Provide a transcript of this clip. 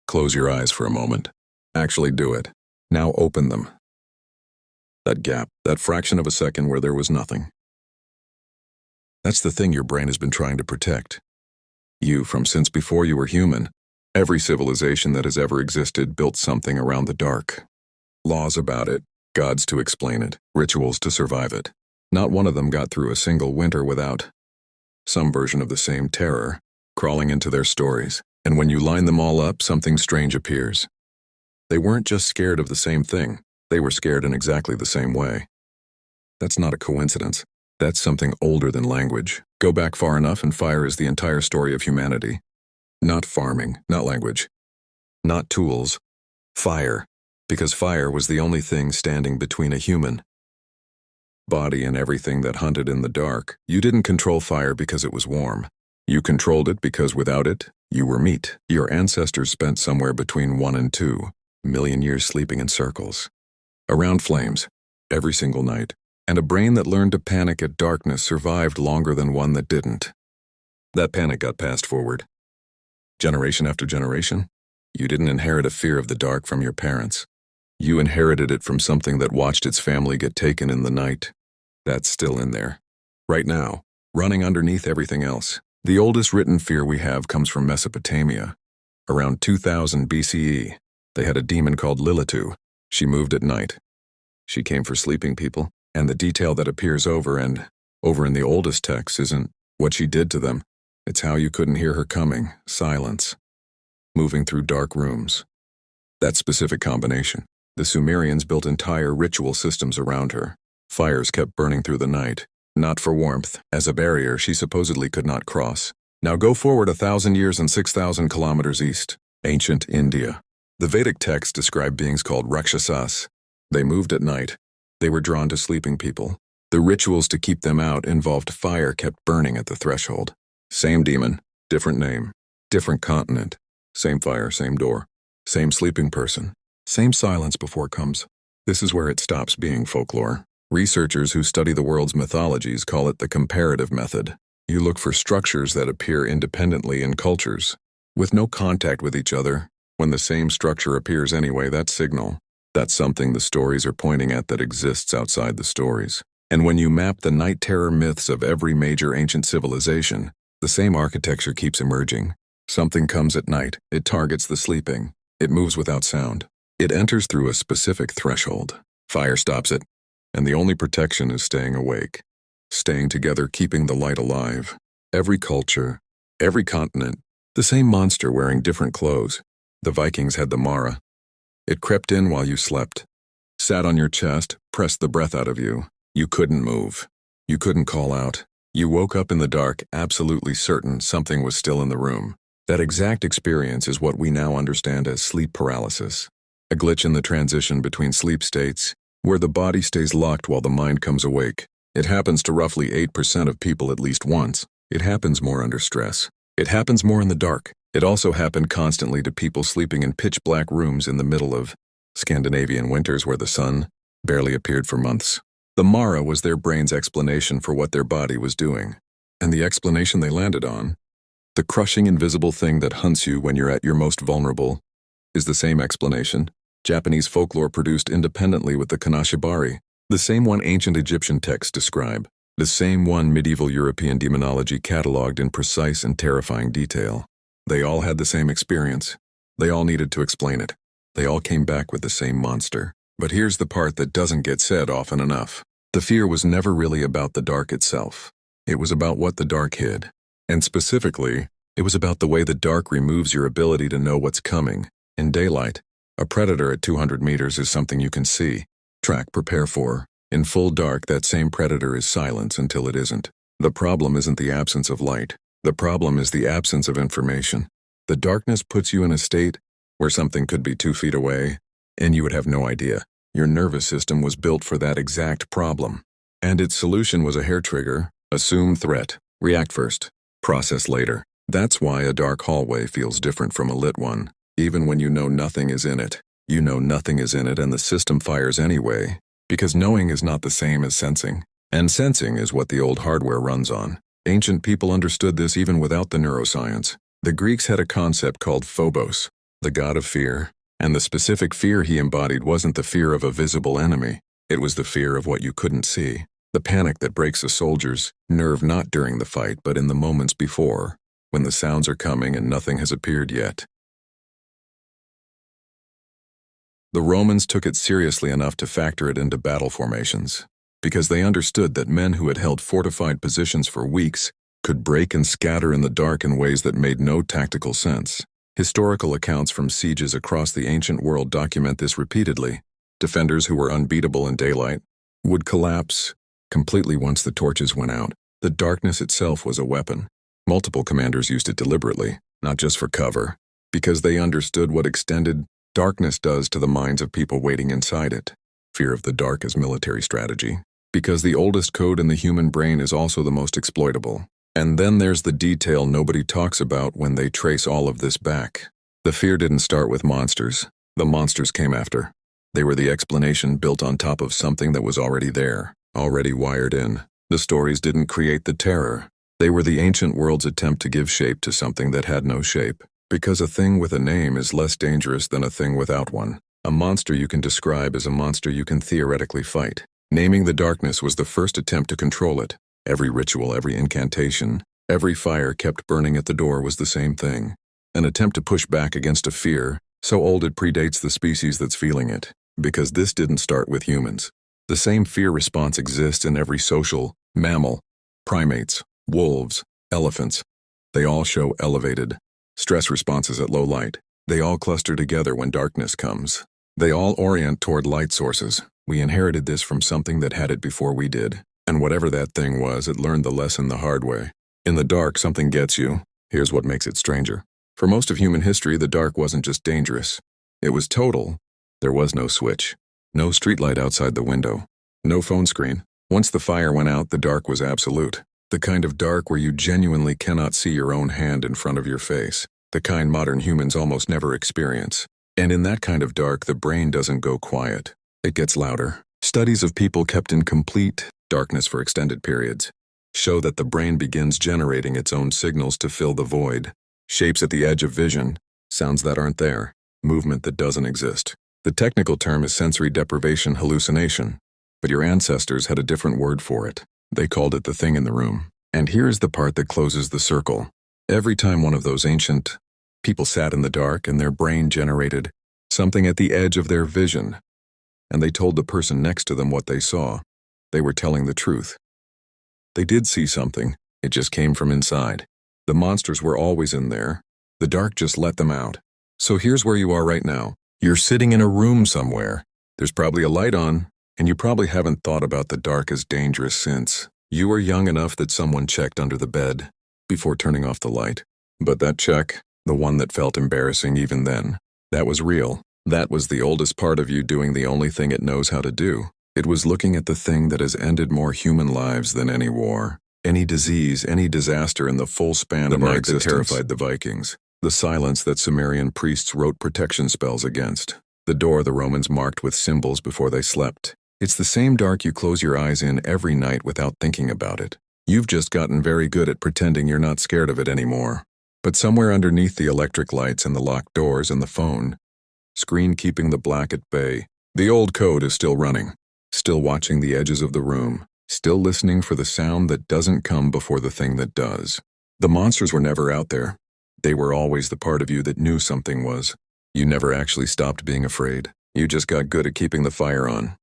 Close your eyes for a moment. Actually do it. Now open them. That gap, that fraction of a second where there was nothing. That's the thing your brain has been trying to protect. You, from since before you were human, every civilization that has ever existed built something around the dark. Laws about it, gods to explain it, rituals to survive it. Not one of them got through a single winter without some version of the same terror crawling into their stories. And when you line them all up, something strange appears. They weren't just scared of the same thing, they were scared in exactly the same way. That's not a coincidence. That's something older than language. Go back far enough and fire is the entire story of humanity. Not farming, not language, not tools. Fire, because fire was the only thing standing between a human body and everything that hunted in the dark. You didn't control fire because it was warm. You controlled it because without it, you were meat. Your ancestors spent somewhere between 1 and 2 million years sleeping in circles, around flames, every single night. And a brain that learned to panic at darkness survived longer than one that didn't. That panic got passed forward. Generation after generation, you didn't inherit a fear of the dark from your parents. You inherited it from something that watched its family get taken in the night. That's still in there. Right now, running underneath everything else. The oldest written fear we have comes from Mesopotamia. Around 2000 BCE, they had a demon called Lilitu. She moved at night. She came for sleeping people. And the detail that appears over in the oldest texts isn't what she did to them. It's how you couldn't hear her coming, silence, moving through dark rooms. That specific combination. The Sumerians built entire ritual systems around her. Fires kept burning through the night, not for warmth, as a barrier she supposedly could not cross. Now go forward 1,000 years and 6,000 kilometers east, ancient India. The Vedic texts describe beings called Rakshasas. They moved at night. They were drawn to sleeping people. The rituals to keep them out involved fire kept burning at the threshold. Same demon, different name, different continent. Same fire, same door, same sleeping person, same silence before it comes. This is where it stops being folklore. Researchers who study the world's mythologies call it the comparative method. You look for structures that appear independently in cultures, with no contact with each other. When the same structure appears anyway, that's signal. That's something the stories are pointing at that exists outside the stories. And when you map the night terror myths of every major ancient civilization, the same architecture keeps emerging. Something comes at night, it targets the sleeping, it moves without sound. It enters through a specific threshold. Fire stops it, and the only protection is staying awake. Staying together, keeping the light alive. Every culture, every continent, the same monster wearing different clothes. The Vikings had the Mara. It crept in while you slept, sat on your chest, pressed the breath out of you. You couldn't move. You couldn't call out. You woke up in the dark, absolutely certain something was still in the room. That exact experience is what we now understand as sleep paralysis. A glitch in the transition between sleep states, where the body stays locked while the mind comes awake. It happens to roughly 8% of people at least once. It happens more under stress. It happens more in the dark. It also happened constantly to people sleeping in pitch-black rooms in the middle of Scandinavian winters where the sun barely appeared for months. The Mara was their brain's explanation for what their body was doing. And the explanation they landed on, the crushing invisible thing that hunts you when you're at your most vulnerable, is the same explanation Japanese folklore produced independently with the Kanashibari, the same one ancient Egyptian texts describe, the same one medieval European demonology cataloged in precise and terrifying detail. They all had the same experience. They all needed to explain it. They all came back with the same monster. But here's the part that doesn't get said often enough. The fear was never really about the dark itself. It was about what the dark hid. And specifically, it was about the way the dark removes your ability to know what's coming. In daylight, a predator at 200 meters is something you can see, track, prepare for. In full dark, that same predator is silence until it isn't. The problem isn't the absence of light. The problem is the absence of information. The darkness puts you in a state where something could be 2 feet away, and you would have no idea. Your nervous system was built for that exact problem. And its solution was a hair trigger, assume threat, react first, process later. That's why a dark hallway feels different from a lit one. Even when you know nothing is in it, you know nothing is in it and the system fires anyway, because knowing is not the same as sensing. And sensing is what the old hardware runs on. Ancient people understood this even without the neuroscience. The Greeks had a concept called phobos, the god of fear, and the specific fear he embodied wasn't the fear of a visible enemy. It was the fear of what you couldn't see, the panic that breaks a soldier's nerve not during the fight but in the moments before, when the sounds are coming and nothing has appeared yet. The Romans took it seriously enough to factor it into battle formations, because they understood that men who had held fortified positions for weeks could break and scatter in the dark in ways that made no tactical sense. Historical accounts from sieges across the ancient world document this repeatedly. Defenders who were unbeatable in daylight would collapse completely once the torches went out. The darkness itself was a weapon. Multiple commanders used it deliberately, not just for cover, because they understood what extended darkness does to the minds of people waiting inside it. Fear of the dark as military strategy, because the oldest code in the human brain is also the most exploitable. And then there's the detail nobody talks about when they trace all of this back. The fear didn't start with monsters. The monsters came after. They were the explanation built on top of something that was already there, already wired in. The stories didn't create the terror. They were the ancient world's attempt to give shape to something that had no shape. Because a thing with a name is less dangerous than a thing without one. A monster you can describe is a monster you can theoretically fight. Naming the darkness was the first attempt to control it. Every ritual, every incantation, every fire kept burning at the door was the same thing. An attempt to push back against a fear, so old it predates the species that's feeling it. Because this didn't start with humans. The same fear response exists in every social mammal, primates, wolves, elephants. They all show elevated stress responses at low light. They all cluster together when darkness comes. They all orient toward light sources. We inherited this from something that had it before we did. And whatever that thing was, it learned the lesson the hard way. In the dark, something gets you. Here's what makes it stranger. For most of human history, the dark wasn't just dangerous. It was total. There was no switch. No streetlight outside the window. No phone screen. Once the fire went out, the dark was absolute. The kind of dark where you genuinely cannot see your own hand in front of your face. The kind modern humans almost never experience. And in that kind of dark, the brain doesn't go quiet. It gets louder. Studies of people kept in complete darkness for extended periods show that the brain begins generating its own signals to fill the void. Shapes at the edge of vision, sounds that aren't there, movement that doesn't exist. The technical term is sensory deprivation hallucination, but your ancestors had a different word for it. They called it the thing in the room. And here's the part that closes the circle. Every time one of those ancient people sat in the dark and their brain generated something at the edge of their vision, and they told the person next to them what they saw, they were telling the truth. They did see something. It just came from inside. The monsters were always in there. The dark just let them out. So here's where you are right now. You're sitting in a room somewhere. There's probably a light on, and you probably haven't thought about the dark as dangerous since you were young enough that someone checked under the bed before turning off the light. But that check, the one that felt embarrassing even then, that was real. That was the oldest part of you doing the only thing it knows how to do. It was looking at the thing that has ended more human lives than any war, any disease, any disaster in the full span of our existence. The night that terrified the Vikings. The silence that Sumerian priests wrote protection spells against. The door the Romans marked with symbols before they slept. It's the same dark you close your eyes in every night without thinking about it. You've just gotten very good at pretending you're not scared of it anymore. But somewhere underneath the electric lights and the locked doors and the phone screen keeping the black at bay, the old code is still running, still watching the edges of the room, still listening for the sound that doesn't come before the thing that does. The monsters were never out there. They were always the part of you that knew something was. You never actually stopped being afraid. You just got good at keeping the fire on.